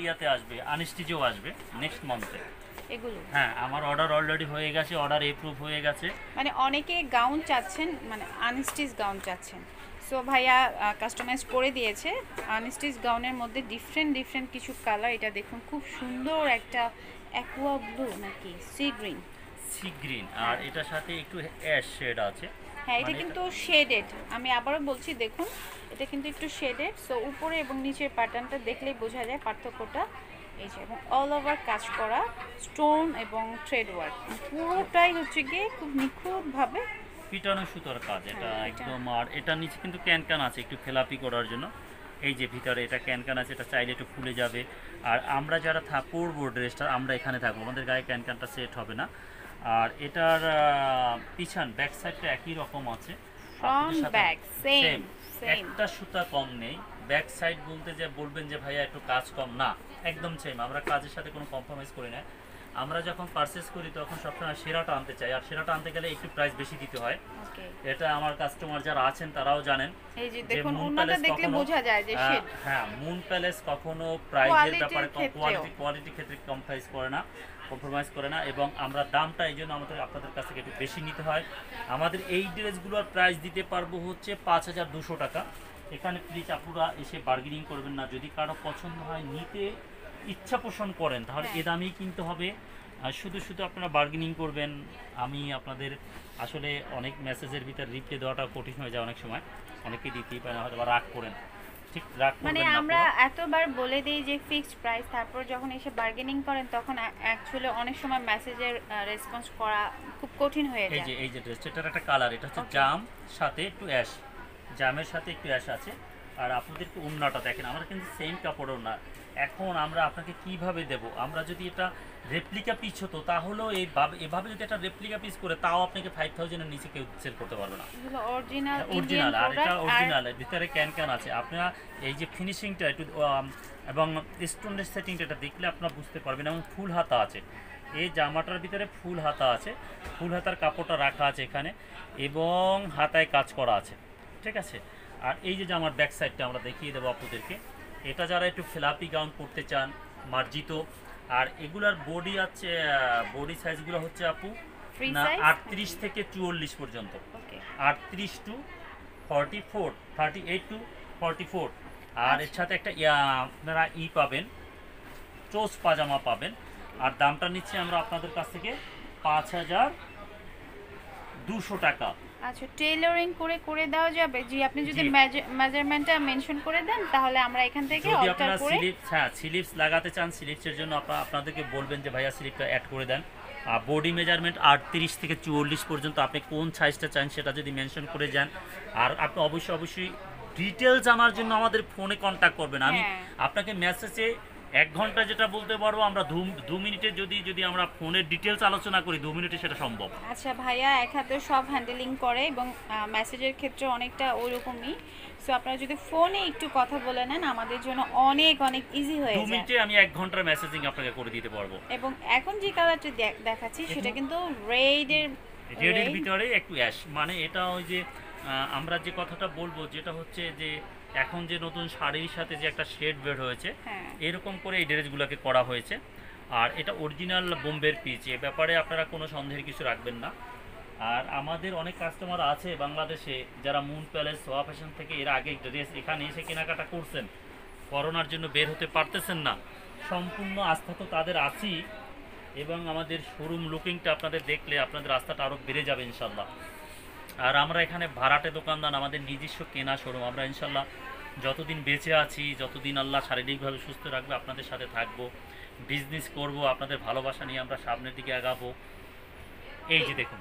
ইয়াতে আসবে, আনস্টিচেও আসবে নেক্সট মান্থে। এগুলো হ্যাঁ, আমার অর্ডার অলরেডি হয়ে গেছে, অর্ডার এপ্রুভ হয়ে গেছে। মানে অনেকে গাউন চাচ্ছেন, মানে আনস্টিচ গাউন চাচ্ছেন। সো ভাইয়া কাস্টমাইজ করে দিয়েছে আনস্টিচ গাউনের মধ্যে ডিফারেন্ট ডিফারেন্ট কিছু কালার। এটা দেখুন খুব সুন্দর একটা অ্যাকোয়া ব্লু নাকি সি গ্রিন। সি গ্রিন, আর এটার সাথে একটু অ্যাশ শেড আছে। হ্যাঁ, এটা মানে কিন্তু শেডেড। আমি আবারও বলছি, দেখুন এটা কিন্তু একটু শেডেড। সো উপরে এবং নিচের প্যাটার্নটা দেখলেই বোঝা যায় পার্থক্যটা। এই যে এবং অল ওভার কাজ করা স্টোন এবং থ্রেড ওয়ার্ক, পুরোটাই হচ্ছে গিয়ে খুব নিখুঁতভাবে। পিটানো সুতোর কাজ এটা হ্যাঁ, এটা একদম। আর এটার নিচে কিন্তু ক্যান আছে একটু ফেলাপি করার জন্য। এই যে ভিতরে এটা ক্যান আছে, এটা চাইলে একটু খুলে যাবে। আর আমরা যারা পরবো ড্রেসটা, আমরা এখানে থাকবো, আমাদের গায়ে ক্যানটা সেট হবে না। আর এটার পিছন ব্যাক সাইডটা একই রকম আছে, ফ্রন্ট ব্যাক সেম সেম। একটা সুতা কম নেই। ব্যাক সাইড বলতে যে বলবেন যে ভাইয়া একটু কাজ কম, না, একদম সেম। আমরা কাজের সাথে কোনো কম্প্রোমাইজ করি না। আমরা যখন পারচেস করি তখন সবসময় সেরাটা আনতে চাই, আর সেরাটা আনতে গেলে একটু প্রাইস বেশি দিতে হয়। ওকে, এটা আমার কাস্টমার যারা আছেন তারাও জানেন। এই যে যে দেখুন মুন ওনাটা প্যালেস দেখলে কখনো, বোঝা যায় যে শেড। হ্যাঁ, মুন প্যালেস কখনো প্রাইসের কোয়ালিটির ব্যাপারে ক্ষেত্রেও। কোয়ালিটির ক্ষেত্রে কম্প্রোমাইজ করে না। এবং আমরা দামটা এই জন্য আমাদের আপনাদের কাছ থেকে একটু বেশি নিতে হয়। আমাদের এই ড্রেসগুলোর প্রাইস দিতে পারবো হচ্ছে 5200 টাকা। এখানে প্লিজ আপনারা এসে বার্গেনিং করবেন না। যদি কারো পছন্দ হয়, নিতে ইচ্ছা পোষণ করেন, তাহলে হ্যাঁ। এ দামেই কিনতে হবে। আর শুধু শুধু আপনারা বার্গেনিং করবেন, আমি আপনাদের আসলে অনেক মেসেজের ভিতর রিপ্লাই দেওয়াটা কঠিন হয়ে যায় অনেক সময়, অনেকে দিতেই পারে না, হয়তো বা রাগ করেন। ঠিক রাগ মানে করবেন না আমরা আপনারা। এতবার বলে দিই যে ফিক্সড প্রাইস, তারপর যখন এসে বার্গেনিং করেন তখন অ্যাকচুয়ালি অনেক সময় মেসেজের রেসপন্স করা খুব কঠিন হয়ে এই যায়। যে এই যে ড্রেসটা, এটার একটা কালার, এটা হচ্ছে Okay. জাম সাথে একটু অ্যাশ, জামের সাথে একটু অ্যাশ আছে। আর আপনাদেরকে ওড়নাটা দেখেন, আমরা কিন্তু সেম কাপড় ওড়না। এখন আমরা আপনাকে কিভাবে দেব? আমরা যদি এটা রেপ্লিকা পিস হতো, তাহলেও এভাবে যদি একটা রেপ্লিকা পিস করে, তাও আপনাকে 5000 এর নিচে কেউ সেল করতে পারবে না। এগুলো অরিজিনাল অরিজিনাল, ইন্ডিয়ান আর এটা প্রোডাক্ট। আর অরিজিনাল, ভিতরে ক্যান আছে। আপনারা এই যে ফিনিশিংটা একটু এবং স্টোনের সেটিংটা এটা দেখলে আপনারা বুঝতে পারবেন। এবং ফুল হাতা আছে, এই জামাটার ভিতরে ফুল হাতা আছে, ফুল হাতার কাপড়টা রাখা আছে এখানে, এবং হাতায় কাজ করা আছে, ঠিক আছে। আর এই যে জামার ব্যাক সাইডটা আমরা দেখিয়ে দেবো আপনাদেরকে। এটা যারা একটু ফ্লাপি গাউন করতে চান, মার্জিত। আর এগুলার বডি আছে, বডি সাইজগুলো হচ্ছে আপু ফ্রি না সাইজ 38 থেকে 44 পর্যন্ত। ওকে। 38 টু 44, 38 টু 44। আর এর সাথে একটা আপনারা পাবেন, চোস পাজামা পাবেন। আর দামটা নিচ্ছি আমরা আপনাদের কাছ থেকে 5200 টাকা। আচ্ছা, টেইলরিং করে করে দেওয়া যাবে? জি, আপনি যদি জি। মেজারমেন্টটা মেনশন করে দেন তাহলে আমরা এখান থেকে যদি অল্টার আপনারা করে। স্লিপস লাগাতে চান, স্লিপসের জন্য আপনাদেরকে বলবেন যে ভাইয়া স্লিপটা অ্যাড করে দেন। আর বডি মেজারমেন্ট 38 থেকে 44 পর্যন্ত, আপনি কোন সাইজটা চান সেটা যদি মেনশন করে যান। আর আপনি অবশ্যই ডিটেলস জানার জন্য আমাদের ফোনে কন্ট্যাক্ট করবেন। আমি হ্যাঁ। আপনাকে মেসেজে 1 ঘন্টা যেটা বলতে পারবো, আমরা 2 মিনিটে যদি আমরা ফোনের ডিটেলস আলোচনা করি, 2 মিনিটে সেটা সম্ভব। আচ্ছা ভাইয়া এক হাতে সব হ্যান্ডেলিং করে এবং মেসেজের ক্ষেত্রে অনেকটা ওইরকমই। সো আপনারা যদি ফোনে একটু কথা বলে নেন, আমাদের জন্য অনেক অনেক ইজি হয়ে 2 যায়। মিনিটে আমি 1 ঘন্টার মেসেজিং আপনাকে করে দিতে পারবো। এবং এখন যে কালারটা দেখাচ্ছি সেটা কিন্তু রেডের। রেডের ভিতরে একটু অ্যাশ, মানে এটা ওই যে আমরা যে কথাটা বলবো, যেটা হচ্ছে যে এখন যে নতুন শাড়ির সাথে যে একটা শেড বের হয়েছে, হ্যাঁ। এরকম করে এই ড্রেসগুলোকে করা হয়েছে। আর এটা অরিজিনাল বোম্বের পিচ, এ ব্যাপারে আপনারা কোনো সন্দেহের কিছু রাখবেন না। আর আমাদের অনেক কাস্টমার আছে বাংলাদেশে যারা মুন প্যালেস, সোয়া ফ্যাশন থেকে এর আগে ড্রেস এখানে এসে কেনাকাটা করছেন, করোনার জন্য বের হতে পারতেছেন না। সম্পূর্ণ আস্থা তো তাদের আছেই, এবং আমাদের শোরুম লুকিংটা আপনাদের দেখলে আপনাদের রাস্তাটা আরও বেড়ে যাবে ইনশাল্লাহ। আর আমরা এখানে ভাড়াটে দোকানদার, আমাদের নিজস্ব কেনা শোরুম। আমরা ইনশাল্লাহ যতদিন বেঁচে আছি, যতদিন আল্লাহ শারীরিকভাবে সুস্থ রাখবে, আপনাদের সাথে থাকবো, বিজনেস করব, আপনাদের ভালোবাসা নিয়ে আমরা সামনের দিকে আগাবো। এই যে দেখুন,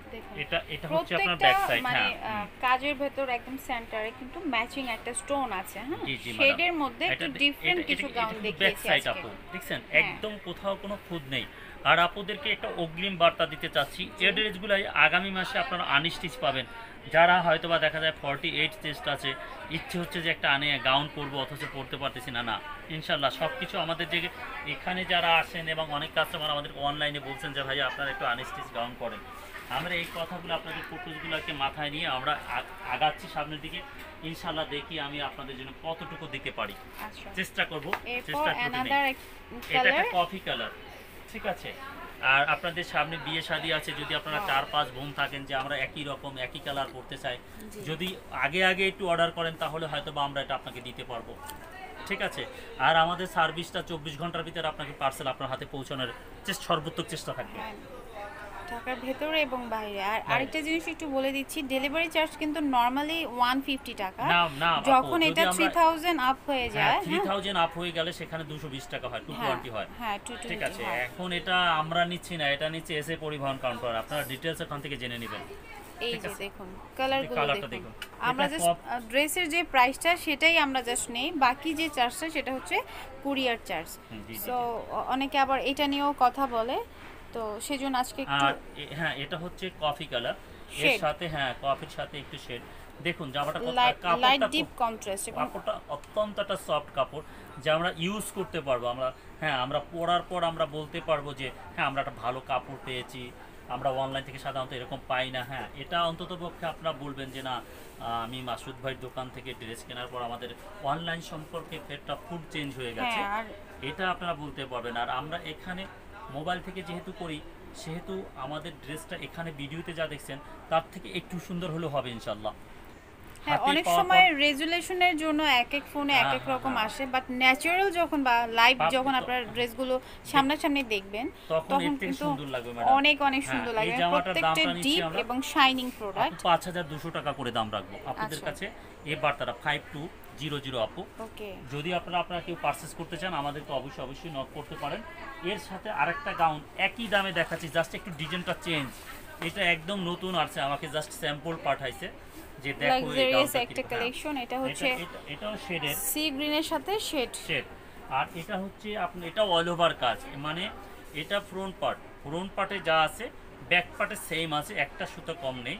এটা হচ্ছে আপনার ব্যাক সাইড। মানে হ্যাঁ, কাজের ভেতর একদম সেন্টারে কিন্তু ম্যাচিং একটা স্টোন আছে। হ্যাঁ, জি জি শেডের মধ্যে একটু ডিফারেন্ট কিছু গাউন ব্যাক দেখিয়েছি সাইড আজকে। আপু, দেখছেন হ্যাঁ। একদম কোথাও কোনো খুঁত নেই। আর আপুদেরকে একটা অগ্রিম বার্তা দিতে চাচ্ছি, এই ড্রেসগুলাই আগামী মাসে আপনারা আনস্টিচ পাবেন। যারা হয়তো বা দেখা যায় 48 চেস্ট আছে, ইচ্ছে হচ্ছে যে একটা গাউন পরবো, অথচ পরতে পারতেছি না, না ইনশাল্লাহ সব কিছু আমাদের যে এখানে যারা আসেন, এবং অনেক কাস্টমার আমাদের অনলাইনে বলছেন যে ভাই আপনারা একটু আনস্টিচ গাউন করেন, আমরা এই কথাগুলো আপনাদের ফটোসগুলোকে মাথায় নিয়ে আমরা আগাচ্ছি সামনের দিকে। ইনশাল্লাহ দেখি আমি আপনাদের জন্য কতটুকু দিতে পারি, আচ্ছা চেষ্টা করব। এরপর চেষ্টা অ্যানাদার এটা একটা কালার। কফি কালার, ঠিক আছে। আর আপনাদের সামনে বিয়ে শাদী আছে, যদি আপনারা 4-5 বোন থাকেন যে আমরা একই রকম একই কালার করতে চাই, জি। যদি আগে আগে একটু অর্ডার করেন তাহলে হয়তো বা আমরা এটা আপনাকে দিতে পারবো, ঠিক আছে। আর আমাদের সার্ভিসটা 24 ঘন্টার ভিতরে আপনাকে পার্সেল আপনার হাতে পৌঁছানোর সর্বোত্তম চেষ্টা থাকবে। হ্যাঁ, ঢাকার ভেতরে এবং বাইরে। আর হ্যাঁ। আরেকটা জিনিস একটু বলে দিচ্ছি, ডেলিভারি চার্জ কিন্তু নরমালি 150 টাকা। না না আপু, যখন যদি এটা আমরা 3000 আপ হয়ে হ্যাঁ যায়, 3000 আপ হয়ে গেলে সেখানে 220 টাকা হয়, 220 হয়, হ্যাঁ ঠিক আছে। 220 এখন এটা আমরা নিচ্ছি না, এটা নিচ্ছে এসে পরিবহন কাউন্টার, আপনারা ডিটেলস ওখান থেকে জেনে নেবেন। এই ঠিক যে আছে। দেখুন কালারগুলো কালারটা দেখুন। দেখুন। আমরা এটা জাস্ট ড্রেসের যে প্রাইসটা সেটাই আমরা জাস্ট নেই, বাকি যে চার্জটা সেটা হচ্ছে কুরিয়ার চার্জ। জি, জি, সো অনেকে আবার এটা নিয়েও কথা বলে, তো সেজন্য আজকে একটু আর হ্যাঁ এটা হচ্ছে কফি কালার, এর Shade। সাথে হ্যাঁ কফির সাথে একটু শেড। দেখুন জামাটা কত, লাইট কাপড়টা ডিপ কন্ট্রাস্ট এবং কাপড়টা অত্যন্ত একটা সফট কাপড়, যা আমরা ইউজ করতে পারবো। আমরা হ্যাঁ আমরা পরার পর আমরা বলতে পারবো যে হ্যাঁ আমরা একটা ভালো কাপড় পেয়েছি, আমরা অনলাইন থেকে সাধারণত এরকম পাই না। হ্যাঁ এটা অন্তত পক্ষে আপনারা বলবেন যে না আমি মাসুদ ভাইয়ের দোকান থেকে ড্রেস কেনার পর আমাদের অনলাইন সম্পর্কে একটা ফুড চেঞ্জ হয়ে গেছে, হ্যাঁ। আর এটা আপনারা বলতে পারবেন। আর আমরা এখানে মোবাইল থেকে যেহেতু করি, সেহেতু আমাদের ড্রেসটা এখানে ভিডিওতে যা দেখছেন তার থেকে একটু সুন্দর হলেও হবে ইনশাল্লাহ। হ্যাঁ, হাতে অনেক পাওয়ার সময় পর- রেজুলেশনের জন্য এক এক ফোনে এক হ্যাঁ, এক হ্যাঁ, রকম হ্যাঁ। আসে, বাট ন্যাচারাল যখন বা লাইভ যখন তো- আপনার ড্রেসগুলো সামনাসামনি দেখবেন তখন তখন এর থেকে কিন্তু সুন্দর লাগবে ম্যাডাম। অনেক অনেক হ্যাঁ, সুন্দর এই লাগে, জামাটার প্রত্যেকটা দামটা নিচ্ছি ডিপ আমরা এবং শাইনিং প্রোডাক্ট। 5200 টাকা করে দাম রাখবো আপনাদের আচ্ছা। কাছে। এই বার্তাটা 5200 আপু। ওকে, যদি আপনারা কেউ পারচেস করতে চান আমাদেরকে অবশ্যই নক করতে পারেন। এর সাথে আরেকটা গাউন একই দামে দেখাচ্ছি, জাস্ট একটু ডিজাইনটা চেঞ্জ। এটা একদম নতুন আসছে, আমাকে জাস্ট স্যাম্পল পাঠাইছে যে দেখো এই লাক্সারিয়াস গাউনটা একটা কিরকম। কালেকশন। এটা হ্যাঁ, হচ্ছে এটাও শেডের সি গ্রিনের সাথে শেড। শেড। আর এটা হচ্ছে আপনি এটা অল ওভার কাজ, মানে এটা ফ্রন্ট পার্টে যা আছে ব্যাক পার্টে সেম আছে, একটা সুতো কম নেই।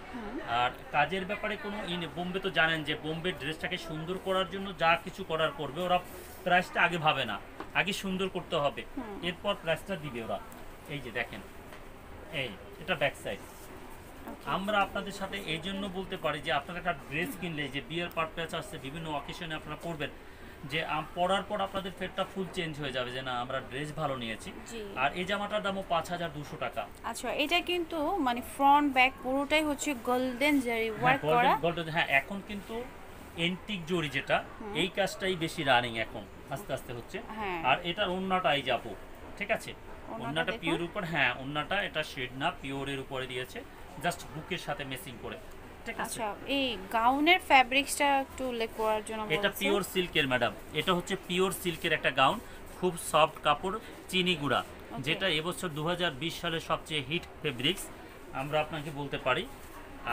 আর কাজের ব্যাপারে কোনো বোম্বে তো জানেন যে বোম্বে ড্রেসটাকে সুন্দর করার জন্য যা কিছু করার করবে, ওরা প্রাইসটা আগে ভাবে না, আগে সুন্দর করতে হবে এরপর প্রাইসটা দিবে ওরা। এই যে দেখেন এই এটা ব্যাক সাইড। আমরা আপনাদের সাথে এই জন্য বলতে পারি যে আপনারা একটা ড্রেস কিনলে যে বিয়ের পারপাস আসছে, বিভিন্ন অকেশনে আপনারা পরবেন, যে পরার পর আপনাদের ফেটটা ফুল চেঞ্জ হয়ে যাবে যে না আমরা ড্রেস ভালো নিয়েছি। জি। আর এই জামাটার দামও 5200 টাকা। আচ্ছা, এটা কিন্তু মানে ফ্রন্ট ব্যাক পুরোটাই হচ্ছে গোল্ডেন জারি ওয়ার্ক করা। গোল্ডেন হ্যাঁ, এখন কিন্তু এন্টিক জরি যেটা, এই কাজটাই বেশি রানিং এখন আস্তে আস্তে হচ্ছে। হ্যাঁ। আর এটার ওন্নাটাই যাবো, ঠিক আছে। ওড়নাটা ওন্নাটা দেখুন। পিওর উপর, হ্যাঁ ওন্নাটা এটা শেড না, পিওরের উপরে দিয়েছে, জাস্ট বুকের সাথে মেসিং করে, ঠিক আছে। আচ্ছা, এই গাউনের ফ্যাব্রিক্সটা একটু উল্লেখ করার জন্য এটা বলছি। পিওর সিল্কের ম্যাডাম, এটা হচ্ছে পিওর সিল্কের একটা গাউন, খুব সফট কাপড়, চিনি গুঁড়া, যেটা এবছর 2020 সালের সবচেয়ে হিট ফেব্রিক্স আমরা আপনাকে বলতে পারি।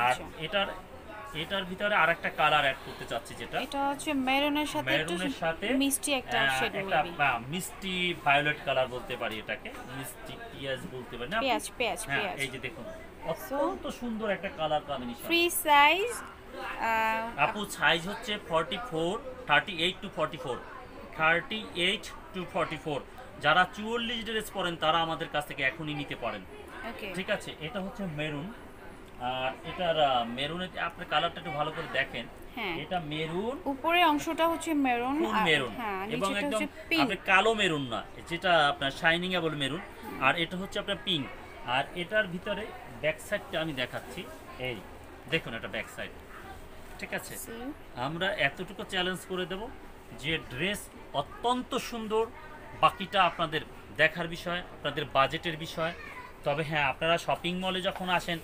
আর আচ্ছা। এটার ভিতরে আরেকটা কালার অ্যাড করতে চাচ্ছি, যেটা এটা হচ্ছে মেরুনের সাথে একটু মেরুনের সাথে মিষ্টি একটা শেড একটা মেবি। মিষ্টি ভায়োলেট কালার বলতে পারি, এটাকে মিষ্টি পিঁয়াজ বলতে পারি না আপু? পেঁয়াজ হ্যাঁ এই যে দেখুন অত্যন্ত সুন্দর একটা কালার কম্বিনেশন। Free size. আপু সাইজ হচ্ছে 38 টু 44। যারা 44 ড্রেস পরেন তারা আমাদের কাছ থেকে এখনই নিতে পারেন, ওকে, ঠিক আছে। এটা হচ্ছে মেরুন, আর এটার মেরুনের আপনার কালারটা একটু ভালো করে দেখেন। হ্যাঁ, এটা মেরুন, উপরের অংশটা হচ্ছে মেরুন ফুল মেরুন, হ্যাঁ, এবং নিচেটা একদম হচ্ছে পিঙ্ক। আপনার কালো মেরুন না, যেটা আপনার শাইনিং এ বলে মেরুন। আর এটা হচ্ছে আপনার পিঙ্ক। আর এটার ভিতরে ব্যাক সাইডটা আমি দেখাচ্ছি, এই দেখুন এটা ব্যাক সাইড, ঠিক আছে। আমরা এতটুকু চ্যালেঞ্জ করে দেব যে ড্রেস অত্যন্ত সুন্দর, বাকিটা আপনাদের দেখার বিষয়, আপনাদের বাজেটের বিষয়। তবে হ্যাঁ আপনারা শপিং মলে যখন আসেন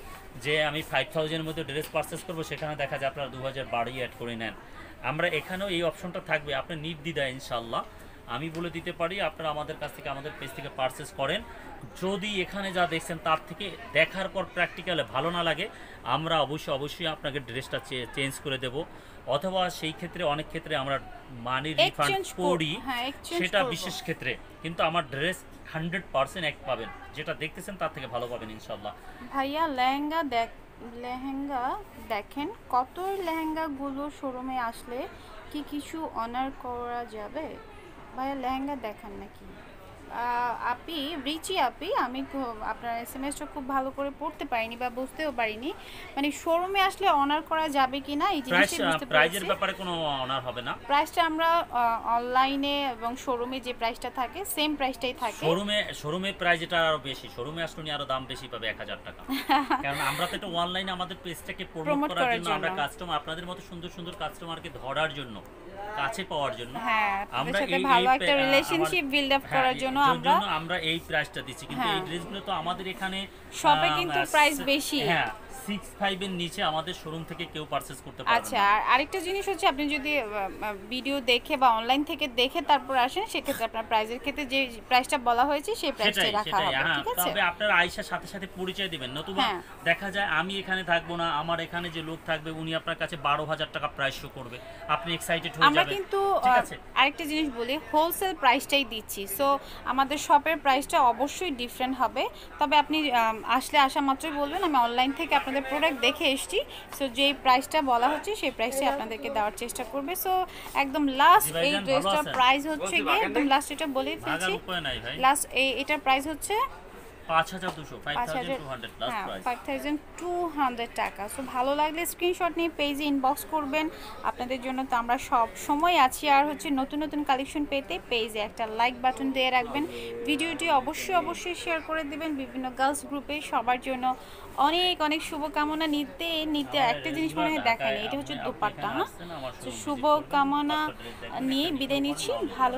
যে আমি 5000-এর মধ্যে ড্রেস পারচেস করবো, সেখানে দেখা যায় আপনারা 2000 বাড়িয়ে অ্যাড করে নেন। আমরা এখানেও এই অপশনটা থাকবে, আপনি নির্দ্বিধায় ইনশাল্লাহ আমি বলে দিতে পারি আপনারা আমাদের কাছ থেকে, আমাদের পেজ থেকে পারচেস করেন। যদি এখানে যা দেখছেন তার থেকে দেখার পর প্র্যাকটিক্যালে ভালো না লাগে, আমরা অবশ্যই আপনাকে ড্রেসটা চেঞ্জ করে দেব, অথবা সেই ক্ষেত্রে অনেক ক্ষেত্রে আমরা মানি রিফান্ড করি, সেটা বিশেষ ক্ষেত্রে। কিন্তু আমার ড্রেস 100% এক পাবেন, যেটা দেখতেছেন তার থেকে ভালো পাবেন ইনশাল্লাহ। ভাইয়া লেহেঙ্গা দেখেন, কত লেহেঙ্গাগুলো শোরুমে আসলে কি কিছু অনার করা যাবে? ভাইয়া লেহেঙ্গা দেখান নাকি? আপি রিচি আপি, আমি আপনার এসএমএসটা খুব ভালো করে পড়তে পারিনি বা বুঝতেও পারিনি, মানে শোরুমে আসলে অনার করা যাবে কিনা এই জিনিসটা বুঝতে প্রাইজের পেরেছি। ব্যাপারে কোনো অনার হবে না। প্রাইসটা আমরা অনলাইনে এবং শোরুমে যে প্রাইসটা থাকে সেম প্রাইসটাই থাকে। শোরুমের প্রাইস এটা আরো বেশি, শোরুমে আসলে আরো দাম বেশি পাবে 1000 টাকা। কারণ আমরা তো এটা অনলাইনে আমাদের পেজটাকে প্রমোট করার জন্য, আমরা কাস্টমার, আপনাদের মতো সুন্দর সুন্দর কাস্টমারকে ধরার জন্য, কাছে পাওয়ার জন্য, হ্যাঁ আমরা আপনাদের সাথে এই ভালো একটা রিলেশনশিপ বিল্ড আপ করার জন্য আমরা এই প্রাইসটা দিচ্ছি। কিন্তু এই ড্রেসগুলো তো আমাদের এখানে শপে কিন্তু প্রাইস বেশি। হ্যাঁ 65 এর নিচে আমাদের শোরুম থেকে কেউ পারচেজ করতে পারবে না। আচ্ছা, আর আরেকটা জিনিস হচ্ছে আপনি যদি ভিডিও দেখে বা অনলাইন থেকে দেখে তারপর আসেন, সেক্ষেত্রে আপনার প্রাইজের ক্ষেত্রে যে প্রাইসটা বলা হয়েছে সেই প্রাইসটাই রাখা হবে, ঠিক আছে? তবে আপনারা আয়েশার সাথে সাথে পরিচয় দিবেন, নতুবা দেখা যায় আমি এখানে থাকবো না, আমার এখানে যে লোক থাকবে উনি আপনার কাছে 12,000 টাকা প্রাইস শো করবে, আপনি এক্সাইটেড হয়ে যাবেন। আমরা কিন্তু আরেকটা জিনিস বলি, হোলসেল প্রাইসটাই দিচ্ছি, সো আমাদের শপের প্রাইসটা অবশ্যই ডিফারেন্ট হবে। তবে আপনি আসলে আসা মাত্রই বলবেন আমি অনলাইন থেকে আপনাদের প্রোডাক্ট দেখে এসেছি, সো যেই প্রাইসটা বলা হচ্ছে সেই প্রাইসটাই আপনাদেরকে দেওয়ার চেষ্টা করবে। সো একদম লাস্ট এই ড্রেসটার প্রাইস হচ্ছে গিয়ে, একদম লাস্ট এটা বলে ফেলছি, লাস্ট এটার প্রাইস হচ্ছে 5200 টাকা। সো ভালো লাগলে স্ক্রিনশট নিয়ে পেজে ইনবক্স করবেন, আপনাদের জন্য তো আমরা সব সময় আছি। আর হচ্ছে নতুন নতুন কালেকশন পেতে পেজে একটা লাইক বাটন দিয়ে রাখবেন, ভিডিওটি অবশ্যই শেয়ার করে দিবেন বিভিন্ন গার্লস গ্রুপে। সবার জন্য অনেক অনেক শুভকামনা নিতে একটা জিনিস মনে হয় দেখায়নি, এটা হচ্ছে দোপাট্টা। হ্যাঁ, শুভকামনা নিয়ে বিদায় নিচ্ছি, ভালো